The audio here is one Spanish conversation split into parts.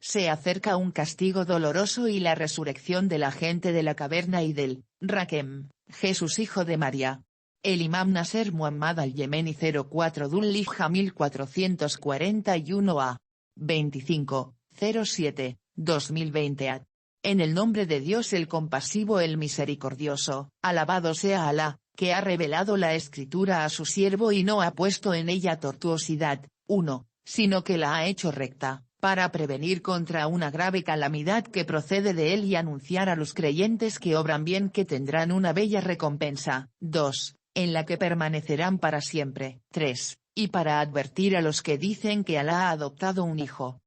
Se acerca un castigo doloroso y la resurrección de la gente de la caverna y del Rakem, Jesús hijo de María. El Imam Nasser Muhammad al-Yemeni 04 Dhul-Hijja 1441 a 25/07/2020 ad. En el nombre de Dios el compasivo el misericordioso, alabado sea Alá, que ha revelado la escritura a su siervo y no ha puesto en ella tortuosidad, 1, sino que la ha hecho recta, para prevenir contra una grave calamidad que procede de él y anunciar a los creyentes que obran bien que tendrán una bella recompensa, 2, en la que permanecerán para siempre, 3, y para advertir a los que dicen que Alá ha adoptado un hijo.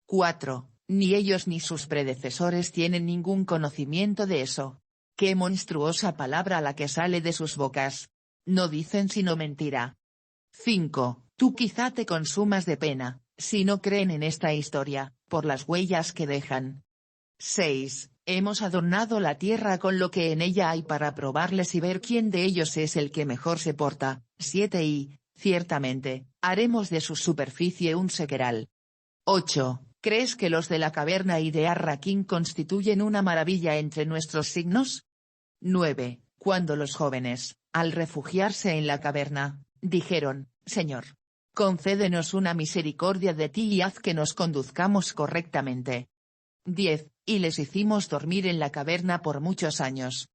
4. Ni ellos ni sus predecesores tienen ningún conocimiento de eso. ¡Qué monstruosa palabra la que sale de sus bocas! No dicen sino mentira. 5. Tú quizá te consumas de pena, si no creen en esta historia, por las huellas que dejan. 6. Hemos adornado la tierra con lo que en ella hay para probarles y ver quién de ellos es el que mejor se porta. 7. Y, ciertamente, haremos de su superficie un sequedal. 8. ¿Crees que los de la caverna y de Ar-Rakim constituyen una maravilla entre nuestros signos? 9. Cuando los jóvenes, al refugiarse en la caverna, dijeron, Señor, concédenos una misericordia de ti y haz que nos conduzcamos correctamente. 10. Y les hicimos dormir en la caverna por muchos años.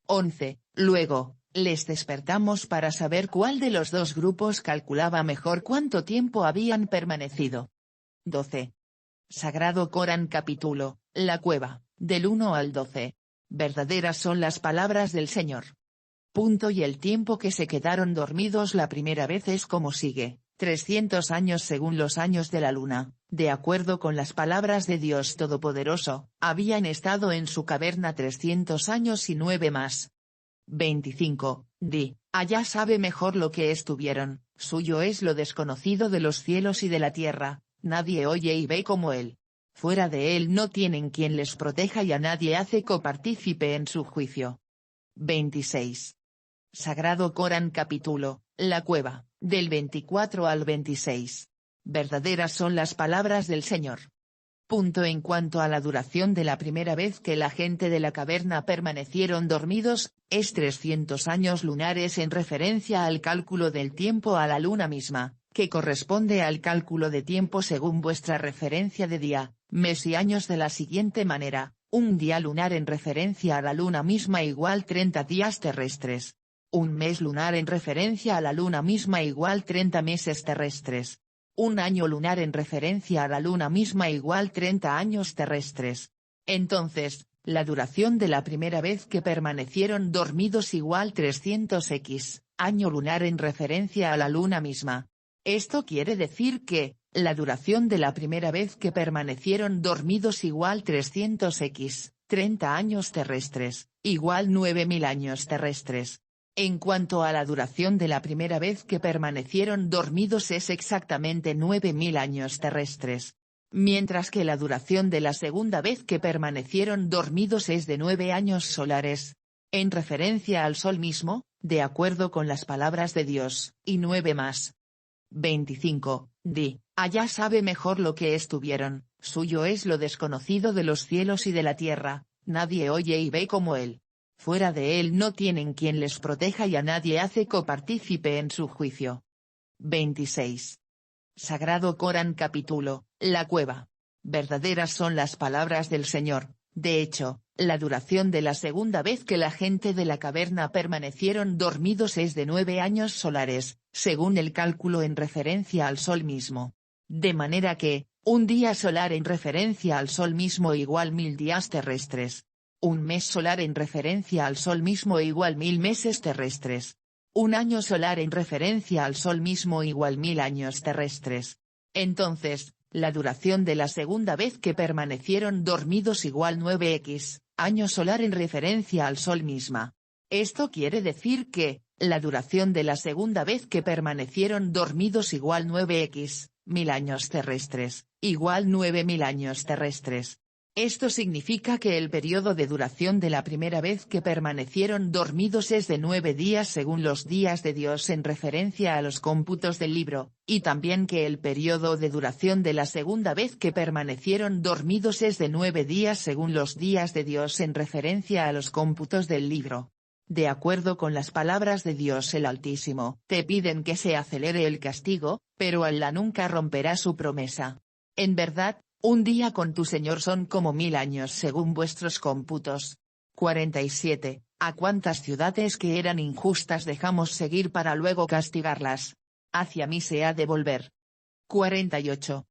11. Luego, les despertamos para saber cuál de los dos grupos calculaba mejor cuánto tiempo habían permanecido. 12. Sagrado Corán capítulo, La cueva, del 1 al 12. Verdaderas son las palabras del Señor. Y el tiempo que se quedaron dormidos la primera vez es como sigue, 300 años según los años de la luna, de acuerdo con las palabras de Dios Todopoderoso, habían estado en su caverna 300 años y 9 más. 25. Di, allá sabe mejor lo que estuvieron, suyo es lo desconocido de los cielos y de la tierra. Nadie oye y ve como él. Fuera de él no tienen quien les proteja y a nadie hace copartícipe en su juicio. 26. Sagrado Corán capítulo, La cueva, del 24 al 26. Verdaderas son las palabras del Señor. En cuanto a la duración de la primera vez que la gente de la caverna permanecieron dormidos, es 300 años lunares en referencia al cálculo del tiempo a la luna misma, que corresponde al cálculo de tiempo según vuestra referencia de día, mes y años de la siguiente manera, un día lunar en referencia a la luna misma igual 30 días terrestres. Un mes lunar en referencia a la luna misma igual 30 meses terrestres. Un año lunar en referencia a la luna misma igual 30 años terrestres. Entonces, la duración de la primera vez que permanecieron dormidos igual 300x, año lunar en referencia a la luna misma. Esto quiere decir que, la duración de la primera vez que permanecieron dormidos igual 300x, 30 años terrestres, igual 9000 años terrestres. En cuanto a la duración de la primera vez que permanecieron dormidos es exactamente 9000 años terrestres. Mientras que la duración de la segunda vez que permanecieron dormidos es de 9 años solares. En referencia al sol mismo, de acuerdo con las palabras de Dios, y 9 más. 25. Di, allá sabe mejor lo que estuvieron, suyo es lo desconocido de los cielos y de la tierra, nadie oye y ve como él. Fuera de él no tienen quien les proteja y a nadie hace copartícipe en su juicio. 26. Sagrado Corán capítulo, La cueva. Verdaderas son las palabras del Señor. De hecho, la duración de la segunda vez que la gente de la caverna permanecieron dormidos es de 9 años solares, según el cálculo en referencia al sol mismo. De manera que, un día solar en referencia al sol mismo igual 1000 días terrestres. Un mes solar en referencia al sol mismo igual 1000 meses terrestres. Un año solar en referencia al sol mismo igual 1000 años terrestres. Entonces, la duración de la segunda vez que permanecieron dormidos igual 9x, año solar en referencia al sol misma. Esto quiere decir que, la duración de la segunda vez que permanecieron dormidos igual 9x, 1000 años terrestres, igual 9000 años terrestres. Esto significa que el periodo de duración de la primera vez que permanecieron dormidos es de 9 días según los días de Dios en referencia a los cómputos del libro, y también que el periodo de duración de la segunda vez que permanecieron dormidos es de 9 días según los días de Dios en referencia a los cómputos del libro. De acuerdo con las palabras de Dios el Altísimo, te piden que se acelere el castigo, pero Alá nunca romperá su promesa. En verdad, un día con tu Señor son como 1000 años según vuestros cómputos. 47. ¿A cuántas ciudades que eran injustas dejamos seguir para luego castigarlas? Hacia mí se ha de volver. 48.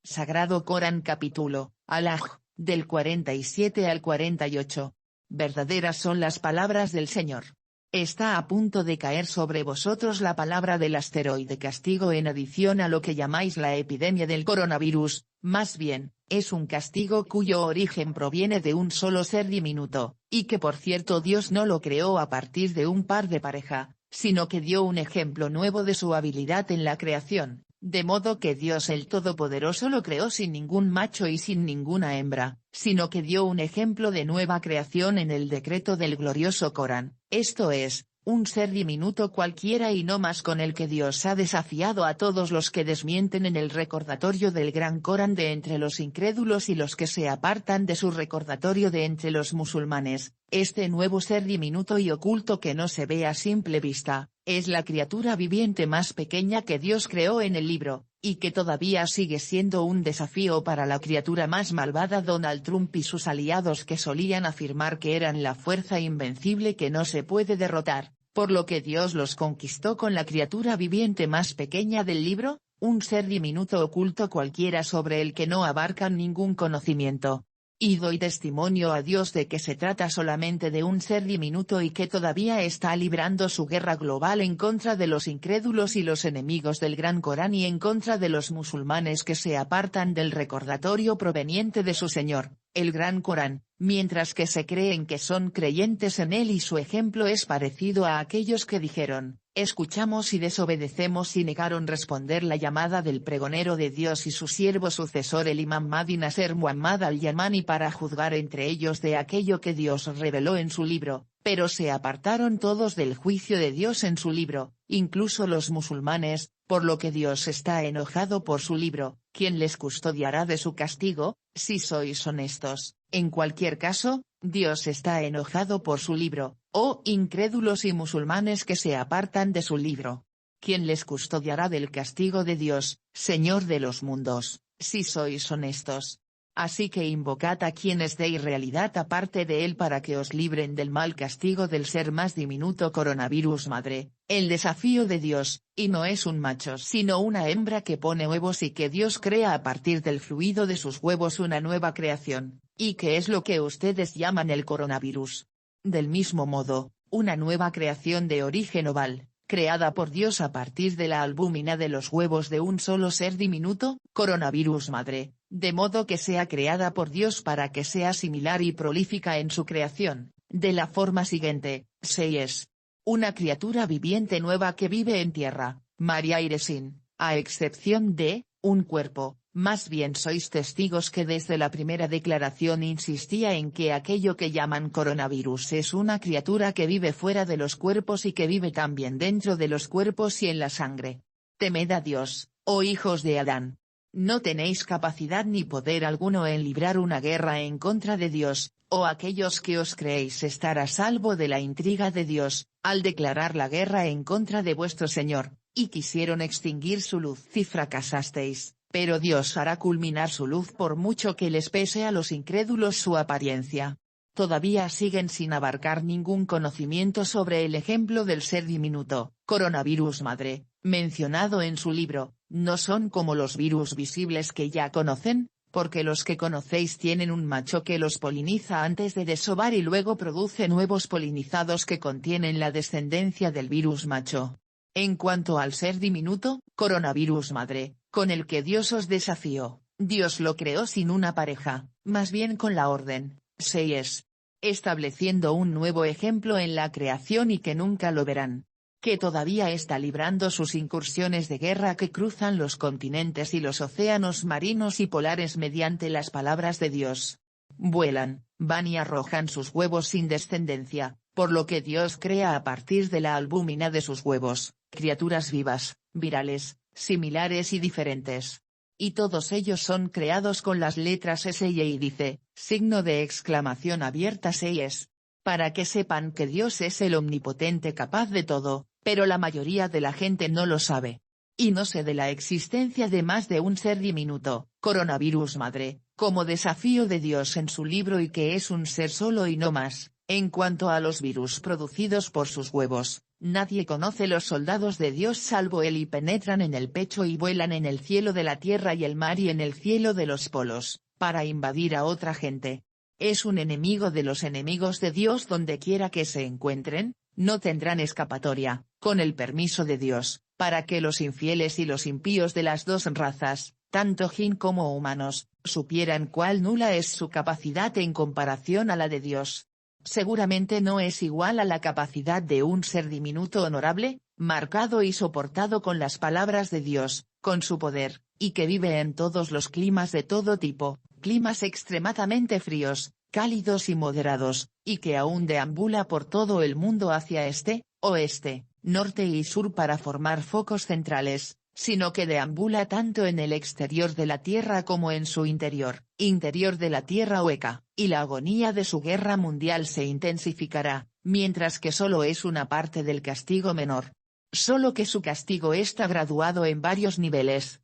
Sagrado Corán capítulo, Alaj, del 47 al 48. Verdaderas son las palabras del Señor. Está a punto de caer sobre vosotros la palabra del asteroide castigo en adición a lo que llamáis la epidemia del coronavirus, más bien, es un castigo cuyo origen proviene de un solo ser diminuto, y que por cierto Dios no lo creó a partir de un par de pareja, sino que dio un ejemplo nuevo de su habilidad en la creación, de modo que Dios el Todopoderoso lo creó sin ningún macho y sin ninguna hembra, sino que dio un ejemplo de nueva creación en el decreto del glorioso Corán, esto es, un ser diminuto cualquiera y no más con el que Dios ha desafiado a todos los que desmienten en el recordatorio del gran Corán de entre los incrédulos y los que se apartan de su recordatorio de entre los musulmanes, este nuevo ser diminuto y oculto que no se ve a simple vista, es la criatura viviente más pequeña que Dios creó en el libro, y que todavía sigue siendo un desafío para la criatura más malvada Donald Trump y sus aliados que solían afirmar que eran la fuerza invencible que no se puede derrotar, por lo que Dios los conquistó con la criatura viviente más pequeña del libro, un ser diminuto oculto cualquiera sobre el que no abarcan ningún conocimiento. Y doy testimonio a Dios de que se trata solamente de un ser diminuto y que todavía está librando su guerra global en contra de los incrédulos y los enemigos del Gran Corán y en contra de los musulmanes que se apartan del recordatorio proveniente de su Señor, el Gran Corán, mientras que se creen que son creyentes en él y su ejemplo es parecido a aquellos que dijeron, escuchamos y desobedecemos y negaron responder la llamada del pregonero de Dios y su siervo sucesor el Imam Mahdi Nasser Muhammad al-Yamani para juzgar entre ellos de aquello que Dios reveló en su libro, pero se apartaron todos del juicio de Dios en su libro, incluso los musulmanes, por lo que Dios está enojado por su libro, ¿quién les custodiará de su castigo, si sois honestos? En cualquier caso, Dios está enojado por su libro, oh incrédulos y musulmanes que se apartan de su libro. ¿Quién les custodiará del castigo de Dios, Señor de los mundos, si sois honestos? Así que invocad a quienes deis realidad aparte de él para que os libren del mal castigo del ser más diminuto coronavirus madre, el desafío de Dios, y no es un macho sino una hembra que pone huevos y que Dios crea a partir del fluido de sus huevos una nueva creación, y que es lo que ustedes llaman el coronavirus. Del mismo modo, una nueva creación de origen oval, creada por Dios a partir de la albúmina de los huevos de un solo ser diminuto, coronavirus madre, de modo que sea creada por Dios para que sea similar y prolífica en su creación, de la forma siguiente, 6. Una criatura viviente nueva que vive en tierra, mar y aire sin, a excepción de, un cuerpo. Más bien sois testigos que desde la primera declaración insistía en que aquello que llaman coronavirus es una criatura que vive fuera de los cuerpos y que vive también dentro de los cuerpos y en la sangre. Temed a Dios, oh hijos de Adán. No tenéis capacidad ni poder alguno en librar una guerra en contra de Dios, oh aquellos que os creéis estar a salvo de la intriga de Dios, al declarar la guerra en contra de vuestro Señor, y quisieron extinguir su luz y fracasasteis. Pero Dios hará culminar su luz por mucho que les pese a los incrédulos su apariencia. Todavía siguen sin abarcar ningún conocimiento sobre el ejemplo del ser diminuto, coronavirus madre, mencionado en su libro, no son como los virus visibles que ya conocen, porque los que conocéis tienen un macho que los poliniza antes de desovar y luego produce nuevos polinizados que contienen la descendencia del virus macho. En cuanto al ser diminuto, coronavirus madre, con el que Dios os desafió, Dios lo creó sin una pareja, más bien con la orden, 6. Estableciendo un nuevo ejemplo en la creación y que nunca lo verán. Que todavía está librando sus incursiones de guerra que cruzan los continentes y los océanos marinos y polares mediante las palabras de Dios. vuelan, van y arrojan sus huevos sin descendencia, por lo que Dios crea a partir de la albúmina de sus huevos, criaturas vivas, virales, similares y diferentes. Y todos ellos son creados con las letras S y dice, signo de exclamación abierta S. Para que sepan que Dios es el omnipotente capaz de todo, pero la mayoría de la gente no lo sabe. Y no sé de la existencia de más de un ser diminuto, coronavirus madre, como desafío de Dios en su libro y que es un ser solo y no más. En cuanto a los virus producidos por sus huevos, nadie conoce los soldados de Dios salvo él y penetran en el pecho y vuelan en el cielo de la tierra y el mar y en el cielo de los polos, para invadir a otra gente. Es un enemigo de los enemigos de Dios donde quiera que se encuentren, no tendrán escapatoria, con el permiso de Dios, para que los infieles y los impíos de las dos razas, tanto jin como humanos, supieran cuál nula es su capacidad en comparación a la de Dios. Seguramente no es igual a la capacidad de un ser diminuto honorable, marcado y soportado con las palabras de Dios, con su poder, y que vive en todos los climas de todo tipo, climas extremadamente fríos, cálidos y moderados, y que aún deambula por todo el mundo hacia este, oeste, norte y sur para formar focos centrales, sino que deambula tanto en el exterior de la tierra como en su interior de la tierra hueca, y la agonía de su guerra mundial se intensificará, mientras que solo es una parte del castigo menor. Solo que su castigo está graduado en varios niveles,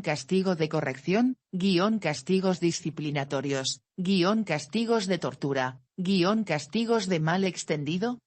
castigo de corrección, castigos disciplinatorios, castigos de tortura, castigos de mal extendido,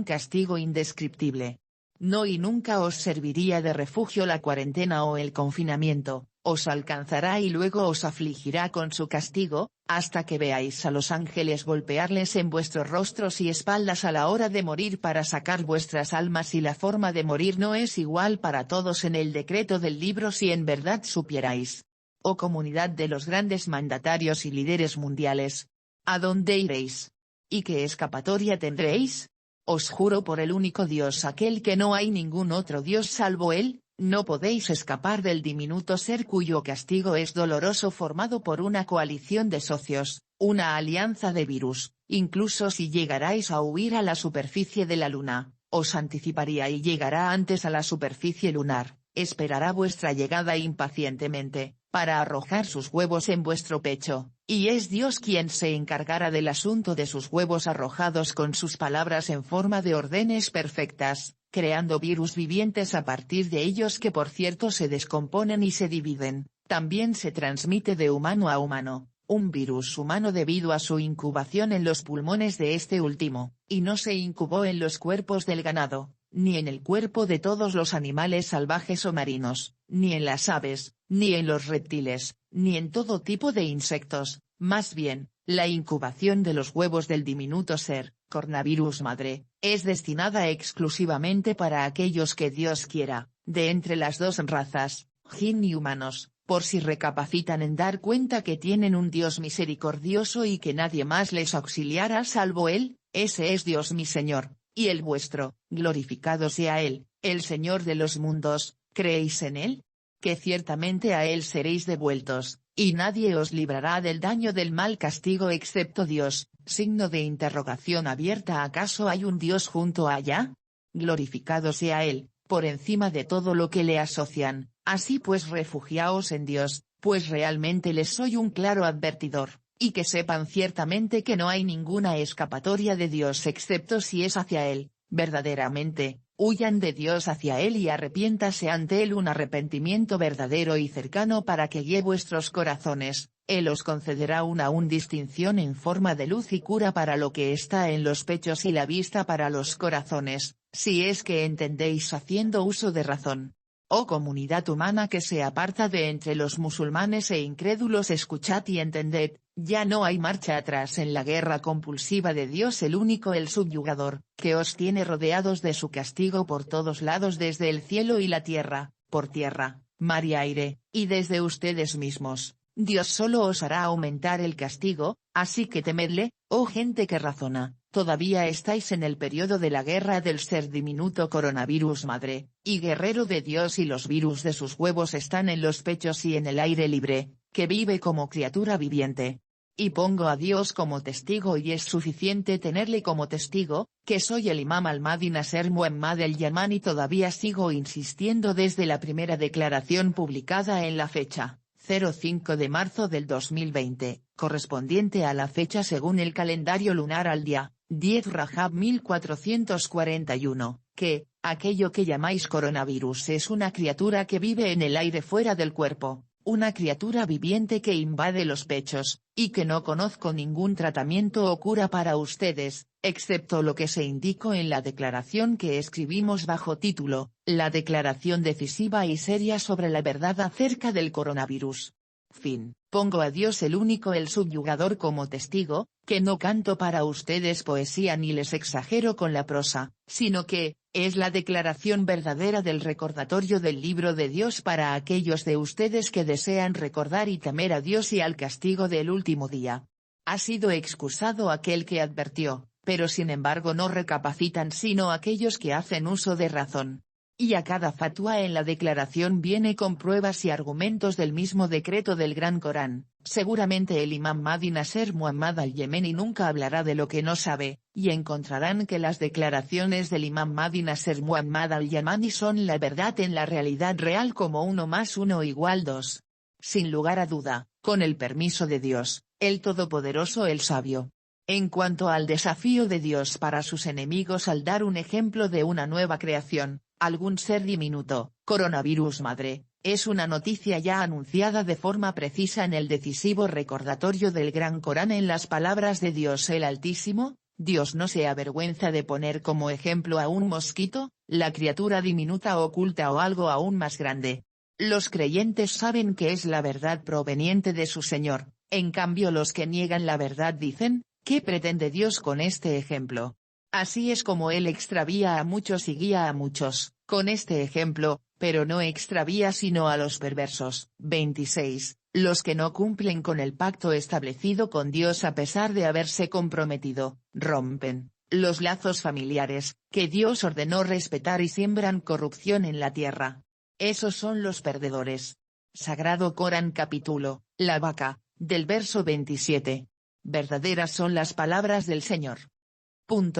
castigo indescriptible. No y nunca os serviría de refugio la cuarentena o el confinamiento, os alcanzará y luego os afligirá con su castigo, hasta que veáis a los ángeles golpearles en vuestros rostros y espaldas a la hora de morir para sacar vuestras almas y la forma de morir no es igual para todos en el decreto del libro si en verdad supierais. Oh comunidad de los grandes mandatarios y líderes mundiales. ¿A dónde iréis? ¿Y qué escapatoria tendréis? Os juro por el único Dios aquel que no hay ningún otro Dios salvo Él, no podéis escapar del diminuto ser cuyo castigo es doloroso formado por una coalición de socios, una alianza de virus, incluso si llegarais a huir a la superficie de la luna, os anticiparía y llegará antes a la superficie lunar, esperará vuestra llegada impacientemente, para arrojar sus huevos en vuestro pecho, y es Dios quien se encargará del asunto de sus huevos arrojados con sus palabras en forma de órdenes perfectas, creando virus vivientes a partir de ellos que por cierto se descomponen y se dividen, también se transmite de humano a humano, un virus humano debido a su incubación en los pulmones de este último, y no se incubó en los cuerpos del ganado, ni en el cuerpo de todos los animales salvajes o marinos, ni en las aves, ni en los reptiles, ni en todo tipo de insectos, más bien, la incubación de los huevos del diminuto ser, coronavirus madre, es destinada exclusivamente para aquellos que Dios quiera, de entre las dos razas, jin y humanos, por si recapacitan en dar cuenta que tienen un Dios misericordioso y que nadie más les auxiliará salvo Él, ese es Dios mi Señor, y el vuestro, glorificado sea Él, el Señor de los mundos, ¿creéis en Él? Que ciertamente a Él seréis devueltos, y nadie os librará del daño del mal castigo excepto Dios, signo de interrogación abierta. ¿Acaso hay un Dios junto allá? Glorificado sea Él, por encima de todo lo que le asocian, así pues refugiaos en Dios, pues realmente les soy un claro advertidor, y que sepan ciertamente que no hay ninguna escapatoria de Dios excepto si es hacia Él, verdaderamente. Huyan de Dios hacia Él y arrepiéntase ante Él un arrepentimiento verdadero y cercano para que guíe vuestros corazones, Él os concederá una distinción en forma de luz y cura para lo que está en los pechos y la vista para los corazones, si es que entendéis haciendo uso de razón. Oh comunidad humana que se aparta de entre los musulmanes e incrédulos, escuchad y entended, ya no hay marcha atrás en la guerra compulsiva de Dios el único, el subyugador, que os tiene rodeados de su castigo por todos lados desde el cielo y la tierra, por tierra, mar y aire, y desde ustedes mismos. Dios solo os hará aumentar el castigo, así que temedle, oh gente que razona. Todavía estáis en el periodo de la guerra del ser diminuto coronavirus madre, y guerrero de Dios, y los virus de sus huevos están en los pechos y en el aire libre, que vive como criatura viviente. Y pongo a Dios como testigo y es suficiente tenerle como testigo, que soy el Imam Al-Mahdi Nasser Muhammad el-Yamani y todavía sigo insistiendo desde la primera declaración publicada en la fecha, 05 de marzo del 2020, correspondiente a la fecha según el calendario lunar al día, 10 Rajab 1441, que, aquello que llamáis coronavirus es una criatura que vive en el aire fuera del cuerpo. Una criatura viviente que invade los pechos, y que no conozco ningún tratamiento o cura para ustedes, excepto lo que se indicó en la declaración que escribimos bajo título, La declaración decisiva y seria sobre la verdad acerca del coronavirus. Fin. Pongo a Dios el único el subyugador como testigo, que no canto para ustedes poesía ni les exagero con la prosa, sino que, es la declaración verdadera del recordatorio del libro de Dios para aquellos de ustedes que desean recordar y temer a Dios y al castigo del último día. Ha sido excusado aquel que advirtió, pero sin embargo no recapacitan sino aquellos que hacen uso de razón. Y a cada fatua en la declaración viene con pruebas y argumentos del mismo decreto del Gran Corán. Seguramente el Imam Mahdi Nasser Muhammad al-Yemeni nunca hablará de lo que no sabe, y encontrarán que las declaraciones del Imam Mahdi Nasser Muhammad al-Yemeni son la verdad en la realidad real como 1 más 1 igual 2. Sin lugar a duda, con el permiso de Dios, el Todopoderoso el Sabio. En cuanto al desafío de Dios para sus enemigos al dar un ejemplo de una nueva creación, algún ser diminuto, coronavirus madre, es una noticia ya anunciada de forma precisa en el decisivo recordatorio del Gran Corán en las palabras de Dios el Altísimo. Dios no se avergüenza de poner como ejemplo a un mosquito, la criatura diminuta oculta o algo aún más grande. Los creyentes saben que es la verdad proveniente de su Señor, en cambio los que niegan la verdad dicen, ¿qué pretende Dios con este ejemplo? Así es como Él extravía a muchos y guía a muchos, con este ejemplo, pero no extravía sino a los perversos. 26. Los que no cumplen con el pacto establecido con Dios a pesar de haberse comprometido, rompen los lazos familiares, que Dios ordenó respetar y siembran corrupción en la tierra. Esos son los perdedores. Sagrado Corán capítulo, la vaca, del verso 27. Verdaderas son las palabras del Señor.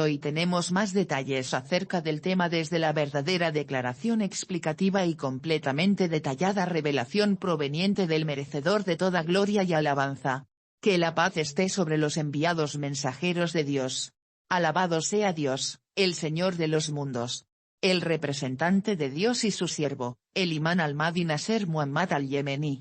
Y tenemos más detalles acerca del tema desde la verdadera declaración explicativa y completamente detallada revelación proveniente del merecedor de toda gloria y alabanza. Que la paz esté sobre los enviados mensajeros de Dios. Alabado sea Dios, el Señor de los mundos. El representante de Dios y su siervo, el Imam Al-Mahdi Nasser Muhammad al-Yemeni.